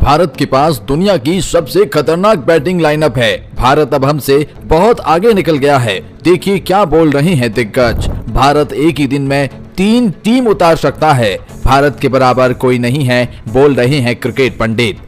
भारत के पास दुनिया की सबसे खतरनाक बैटिंग लाइनअप है। भारत अब हमसे बहुत आगे निकल गया है। देखिए क्या बोल रहे हैं दिग्गज। भारत एक ही दिन में 3 टीम उतार सकता है। भारत के बराबर कोई नहीं है, बोल रहे हैं क्रिकेट पंडित।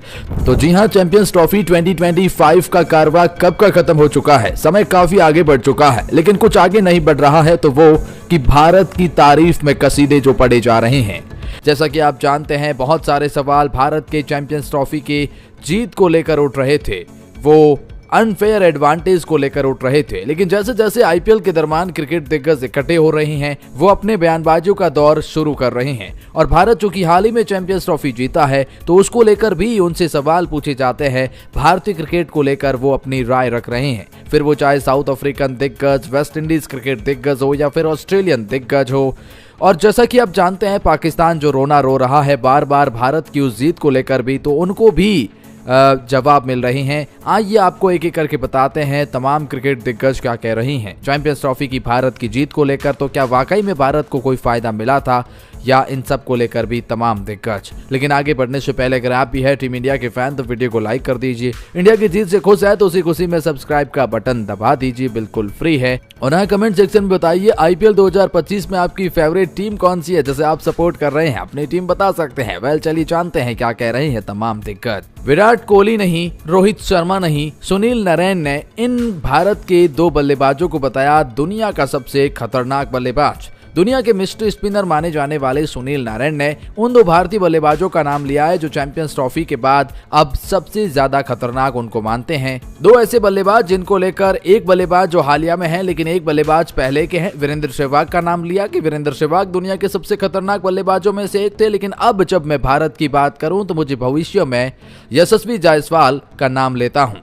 तो जी हां, चैंपियंस ट्रॉफी 2025 का कारवा कब का खत्म हो चुका है। समय काफी आगे बढ़ चुका है, लेकिन कुछ आगे नहीं बढ़ रहा है, तो वो कि भारत की तारीफ में कसीदे जो पढ़े जा रहे हैं। जैसा कि आप जानते हैं, बहुत सारे सवाल भारत के चैंपियंस ट्रॉफी के जीत को लेकर उठ रहे थे, वो अनफेयर एडवांटेज को लेकर उठ रहे थे। लेकिन जैसे जैसे आईपीएल के दरमियान क्रिकेट दिग्गज इकट्ठे हो रहे हैं, वो अपने बयानबाजियों का दौर शुरू कर रहे हैं। और भारत जो कि हाल ही में चैंपियंस ट्रॉफी जीता है, तो उसको लेकर भी उनसे सवाल पूछे जाते हैं। भारतीय क्रिकेट को लेकर वो अपनी राय रख रहे हैं, फिर वो चाहे साउथ अफ्रीकन दिग्गज, वेस्ट इंडीज क्रिकेट दिग्गज हो या फिर ऑस्ट्रेलियन दिग्गज हो। और जैसा कि आप जानते हैं, पाकिस्तान जो रोना रो रहा है बार बार भारत की उस जीत को लेकर भी, तो उनको भी जवाब मिल रहे हैं। आइए आपको एक एक करके बताते हैं तमाम क्रिकेट दिग्गज क्या कह रही हैं चैंपियंस ट्रॉफी की भारत की जीत को लेकर। तो क्या वाकई में भारत को कोई फायदा मिला था, या इन सब को लेकर भी तमाम दिग्गज। लेकिन आगे बढ़ने से पहले अगर आप भी है टीम इंडिया के फैन, तो वीडियो को लाइक कर दीजिए। इंडिया की जीत से खुश है तो उसी खुशी में सब्सक्राइब का बटन दबा दीजिए, बिल्कुल फ्री है। और हाँ, कमेंट सेक्शन में बताइए आईपीएल 2025 में आपकी फेवरेट टीम कौन सी है, जैसे आप सपोर्ट कर रहे हैं अपनी टीम बता सकते हैं। वेल चलिए जानते हैं क्या कह रहे हैं तमाम दिग्गज। विराट कोहली नहीं, रोहित शर्मा नहीं, सुनील नारायण ने इन भारत के 2 बल्लेबाजों को बताया दुनिया का सबसे खतरनाक बल्लेबाज। दुनिया के मिस्टर स्पिनर माने जाने वाले सुनील नारायण ने उन 2 भारतीय बल्लेबाजों का नाम लिया है जो चैंपियंस ट्रॉफी के बाद अब सबसे ज्यादा खतरनाक उनको मानते हैं। 2 ऐसे बल्लेबाज जिनको लेकर एक बल्लेबाज जो हालिया में है, लेकिन एक बल्लेबाज पहले के हैं, वीरेंद्र सहवाग का नाम लिया कि वीरेंद्र सहवाग दुनिया के सबसे खतरनाक बल्लेबाजों में से एक थे। लेकिन अब जब मैं भारत की बात करूं तो मुझे भविष्य में यशस्वी जायसवाल का नाम लेता हूं।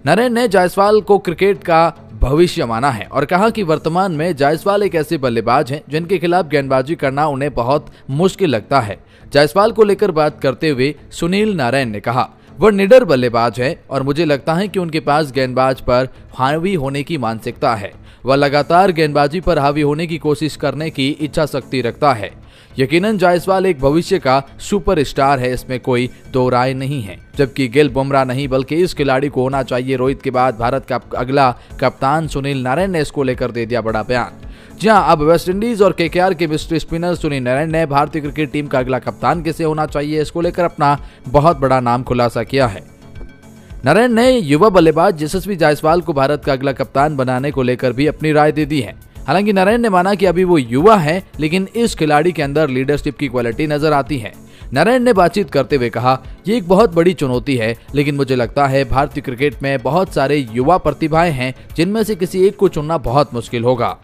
नारायण ने जायसवाल को क्रिकेट का भविष्य माना है और कहा कि वर्तमान में जायसवाल एक ऐसे बल्लेबाज हैं जिनके खिलाफ गेंदबाजी करना उन्हें बहुत मुश्किल लगता है। जायसवाल को लेकर बात करते हुए सुनील नारायण ने कहा, वह निडर बल्लेबाज है और मुझे लगता है कि उनके पास गेंदबाज पर हावी होने की मानसिकता है। वह लगातार गेंदबाजी पर हावी होने की कोशिश करने की इच्छा शक्ति रखता है। यकीनन जायसवाल एक भविष्य का सुपरस्टार है, इसमें कोई 2 राय नहीं है। जबकि गिल, बुमराह नहीं बल्कि इस खिलाड़ी को होना चाहिए। रोहित के बाद भारत का अगला कप्तान सुनील नारायण ने इसको लेकर दे दिया बड़ा बयान। जी हां, अब वेस्ट इंडीज और केकेआर के मिस्टर स्पिनर सुनील नारायण ने भारतीय क्रिकेट टीम का अगला कप्तान किसे होना चाहिए, इसको लेकर अपना बहुत बड़ा नाम खुलासा किया है। नारायण ने युवा बल्लेबाज यशस्वी जायसवाल को भारत का अगला कप्तान बनाने को लेकर भी अपनी राय दे दी है। हालांकि नारायण ने माना कि अभी वो युवा है, लेकिन इस खिलाड़ी के अंदर लीडरशिप की क्वालिटी नजर आती है। नारायण ने बातचीत करते हुए कहा, ये एक बहुत बड़ी चुनौती है, लेकिन मुझे लगता है भारतीय क्रिकेट में बहुत सारे युवा प्रतिभाएं हैं जिनमें से किसी एक को चुनना बहुत मुश्किल होगा,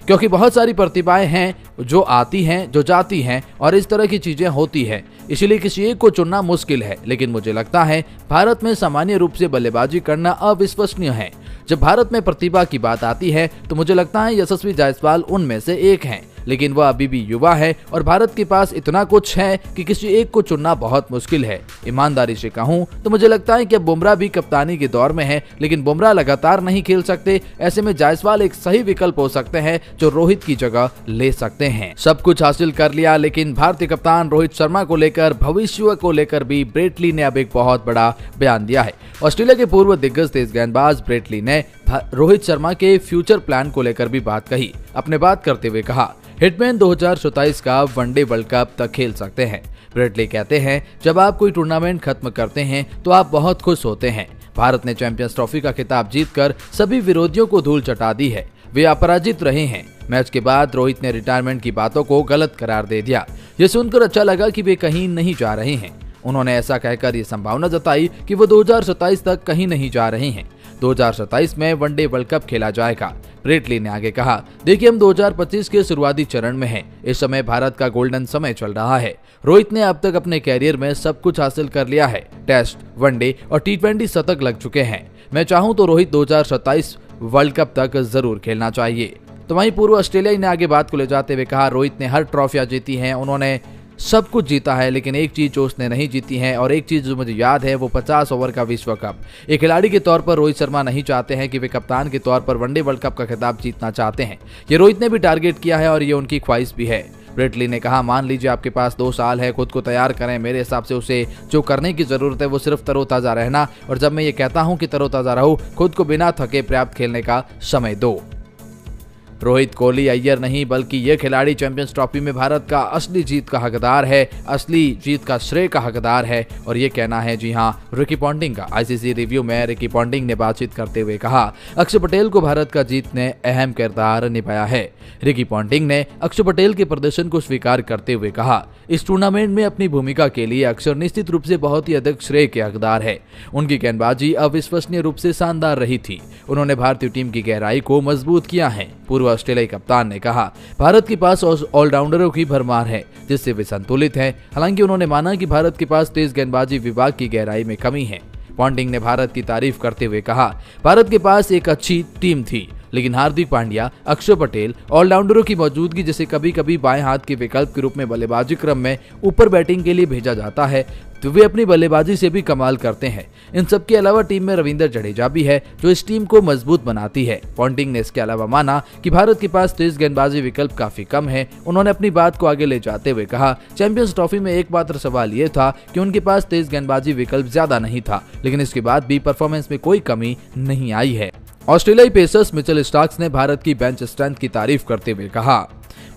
क्योंकि बहुत सारी प्रतिभाएं हैं जो आती हैं, जो जाती हैं और इस तरह की चीजें होती है, इसलिए किसी एक को चुनना मुश्किल है। लेकिन मुझे लगता है भारत में सामान्य रूप से बल्लेबाजी करना अविश्वसनीय है। जब भारत में प्रतिभा की बात आती है तो मुझे लगता है यशस्वी जायसवाल उनमें से एक हैं, लेकिन वह अभी भी युवा है और भारत के पास इतना कुछ है कि किसी एक को चुनना बहुत मुश्किल है। ईमानदारी से कहूं तो मुझे लगता है कि अब बुमराह भी कप्तानी के दौर में है, लेकिन बुमराह लगातार नहीं खेल सकते। ऐसे में जायसवाल एक सही विकल्प हो सकते हैं जो रोहित की जगह ले सकते हैं। सब कुछ हासिल कर लिया, लेकिन भारतीय कप्तान रोहित शर्मा को लेकर, भविष्य को लेकर भी ब्रेट ली ने अब एक बहुत बड़ा बयान दिया है। ऑस्ट्रेलिया के पूर्व दिग्गज तेज गेंदबाज ब्रेट ली ने रोहित शर्मा के फ्यूचर प्लान को लेकर भी बात कही। अपने बात करते हुए कहा, हिटमैन 2027 का वनडे वर्ल्ड कप तक खेल सकते हैं। ब्रेट ली कहते हैं, जब आप कोई टूर्नामेंट खत्म करते हैं तो आप बहुत खुश होते हैं। भारत ने चैंपियंस ट्रॉफी का खिताब जीतकर सभी विरोधियों को धूल चटा दी है। वे अपराजित रहे हैं। मैच के बाद रोहित ने रिटायरमेंट की बातों को गलत करार दे दिया। ये सुनकर अच्छा लगा कि वे कहीं नहीं जा रहे हैं। उन्होंने ऐसा कहकर ये संभावना जताई कि वो 2027 तक कहीं नहीं जा रहे हैं। 2027 में वनडे वर्ल्ड कप खेला जाएगा। ब्रेट ली ने आगे कहा, देखिए हम 2025 के शुरुआती चरण में हैं। इस समय भारत का गोल्डन समय चल रहा है। रोहित ने अब तक अपने कैरियर में सब कुछ हासिल कर लिया है। टेस्ट, वनडे और T20 शतक लग चुके हैं। मैं चाहूं तो रोहित 2027 वर्ल्ड कप तक जरूर खेलना चाहिए। तो वहीं पूर्व ऑस्ट्रेलियाई ने आगे बात को ले जाते हुए कहा, रोहित ने हर ट्रॉफियां जीती हैं, उन्होंने सब कुछ जीता है, लेकिन एक चीज जो उसने नहीं जीती है और एक चीज जो मुझे याद है वो 50 ओवर का विश्व कप। एक खिलाड़ी के तौर पर रोहित शर्मा नहीं चाहते हैं कि वे कप्तान के तौर पर वनडे वर्ल्ड कप का खिताब जीतना चाहते हैं। ये रोहित ने भी टारगेट किया है और ये उनकी ख्वाहिश भी है। ब्रेट ली ने कहा, मान लीजिए आपके पास 2 साल है, खुद को तैयार करें। मेरे हिसाब से उसे जो करने की जरूरत है वो सिर्फ तरोताजा रहना, और जब मैं ये कहता हूं कि तरोताजा रहो, खुद को बिना थके पर्याप्त खेलने का समय दो। रोहित, कोहली, अय्यर नहीं बल्कि ये खिलाड़ी चैंपियंस ट्रॉफी में भारत का असली जीत का हकदार है, असली जीत का श्रेय का हकदार है, और ये कहना है जी हां रिकी पॉन्टिंग का। आईसीसी रिव्यू में रिकी पॉन्टिंग ने बातचीत करते हुए कहा, अक्षर पटेल को भारत का जीत ने अहम किरदार निभाया है। रिकी पॉन्टिंग ने अक्षर पटेल के प्रदर्शन को स्वीकार करते हुए कहा, इस टूर्नामेंट में अपनी भूमिका के लिए अक्षर निश्चित रूप से बहुत ही अधिक श्रेय के हकदार है। उनकी गेंदबाजी अविश्वसनीय रूप से शानदार रही थी। उन्होंने भारतीय टीम की गहराई को मजबूत किया है। पूर्व ऑस्ट्रेलियाई कप्तान ने कहा, भारत के पास ऑलराउंडरों की भरमार है जिससे वे संतुलित हैं। हालांकि उन्होंने माना कि भारत के पास तेज गेंदबाजी विभाग की गहराई में कमी है। पॉन्टिंग ने भारत की तारीफ करते हुए कहा, भारत के पास एक अच्छी टीम थी, लेकिन हार्दिक पांड्या, अक्षर पटेल, ऑलराउंडरों की मौजूदगी, जैसे कभी कभी बाएं हाथ के विकल्प के रूप में बल्लेबाजी क्रम में ऊपर बैटिंग के लिए भेजा जाता है, तो वे अपनी बल्लेबाजी से भी कमाल करते हैं। इन सब के अलावा टीम में रविंद्र जडेजा भी है जो इस टीम को मजबूत बनाती है। पॉन्टिंग ने इसके अलावा माना कि भारत के पास तेज गेंदबाजी विकल्प काफी कम है। उन्होंने अपनी बात को आगे ले जाते हुए कहा, चैंपियंस ट्रॉफी में एकमात्र सवाल ये था कि उनके पास तेज गेंदबाजी विकल्प ज्यादा नहीं था, लेकिन इसके बाद भी परफॉर्मेंस में कोई कमी नहीं आई है। ऑस्ट्रेलियाई पेसर्स मिचेल स्टार्क्स ने भारत की बेंच स्ट्रेंथ की तारीफ करते हुए कहा,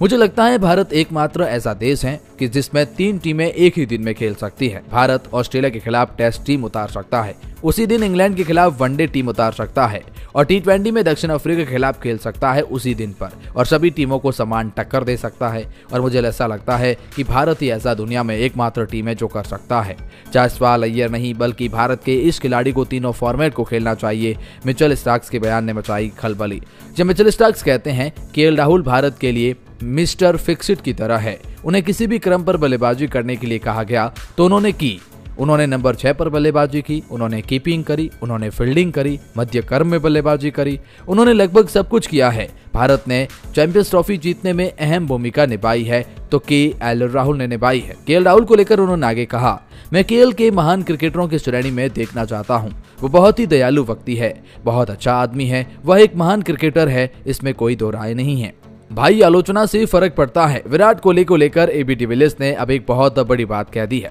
मुझे लगता है भारत एकमात्र ऐसा देश है कि जिसमें 3 टीमें एक ही दिन में खेल सकती है। भारत ऑस्ट्रेलिया के खिलाफ टेस्ट टीम उतार सकता है, उसी दिन इंग्लैंड के खिलाफ वनडे टीम उतार सकता है, और T20 में दक्षिण अफ्रीका के खिलाफ खेल सकता है उसी दिन पर, और सभी टीमों को समान टक्कर दे सकता है। और मुझे ऐसा लगता है कि भारत ही ऐसा दुनिया में एकमात्र टीम है जो कर सकता है। जायसवाल, अय्यर नहीं बल्कि भारत के इस खिलाड़ी को तीनों फॉर्मेट को खेलना चाहिए। मिचेल स्टार्क्स के बयान ने मचाई खलबली। जब मिचेल स्टार्क्स कहते हैं KL राहुल भारत के लिए मिस्टर फिक्सिट की तरह है, उन्हें किसी भी क्रम पर बल्लेबाजी करने के लिए कहा गया तो उन्होंने की। उन्होंने नंबर 6 पर बल्लेबाजी की, उन्होंने कीपिंग करी, उन्होंने फील्डिंग करी, मध्य क्रम में बल्लेबाजी करी, उन्होंने लगभग सब कुछ किया है। भारत ने चैंपियंस ट्रॉफी जीतने में अहम भूमिका निभाई है तो KL राहुल ने निभाई है। KL राहुल को लेकर उन्होंने आगे कहा, मैं KL के महान क्रिकेटरों की श्रेणी में देखना चाहता हूँ। वो बहुत ही दयालु व्यक्ति है, बहुत अच्छा आदमी है, वह एक महान क्रिकेटर है, इसमें कोई दो राय नहीं है। भाई, आलोचना से फर्क पड़ता है। विराट कोहली को लेकर AB डिविलियर्स ने अब एक बहुत बड़ी बात कह दी है।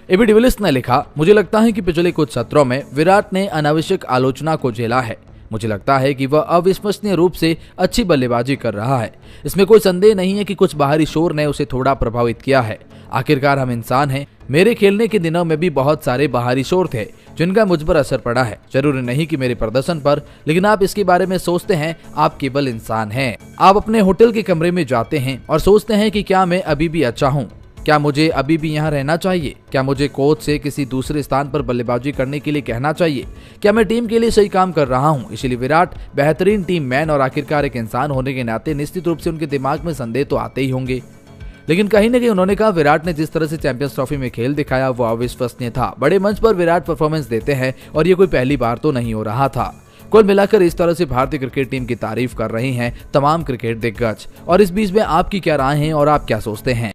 AB डिविलियर्स ने लिखा, मुझे लगता है कि पिछले कुछ सत्रों में विराट ने अनावश्यक आलोचना को झेला है। मुझे लगता है कि वह अविश्वसनीय रूप से अच्छी बल्लेबाजी कर रहा है। इसमें कोई संदेह नहीं है कि कुछ बाहरी शोर ने उसे थोड़ा प्रभावित किया है। आखिरकार हम इंसान हैं। मेरे खेलने के दिनों में भी बहुत सारे बाहरी शोर थे जिनका मुझ पर असर पड़ा है। जरूरी नहीं कि मेरे प्रदर्शन पर, लेकिन आप इसके बारे में सोचते हैं। आप केवल इंसान हैं। आप अपने होटल के कमरे में जाते हैं और सोचते हैं कि क्या मैं अभी भी अच्छा हूँ, क्या मुझे अभी भी यहाँ रहना चाहिए, क्या मुझे कोच से किसी दूसरे स्थान पर बल्लेबाजी करने के लिए कहना चाहिए, क्या मैं टीम के लिए सही काम कर रहा हूँ। इसलिए विराट बेहतरीन टीम मैन और आखिरकार एक इंसान होने के नाते निश्चित रूप से उनके दिमाग में संदेह तो आते ही होंगे। लेकिन कहीं न कहीं उन्होंने कहा, विराट ने जिस तरह से चैंपियंस ट्रॉफी में खेल दिखाया वो अविश्वसनीय था। बड़े मंच पर विराट परफॉर्मेंस देते हैं और ये कोई पहली बार तो नहीं हो रहा था। कुल मिलाकर इस तरह से भारतीय क्रिकेट टीम की तारीफ कर रहे हैं तमाम क्रिकेट दिग्गज। और इस बीच में आपकी क्या राय है और आप क्या सोचते हैं?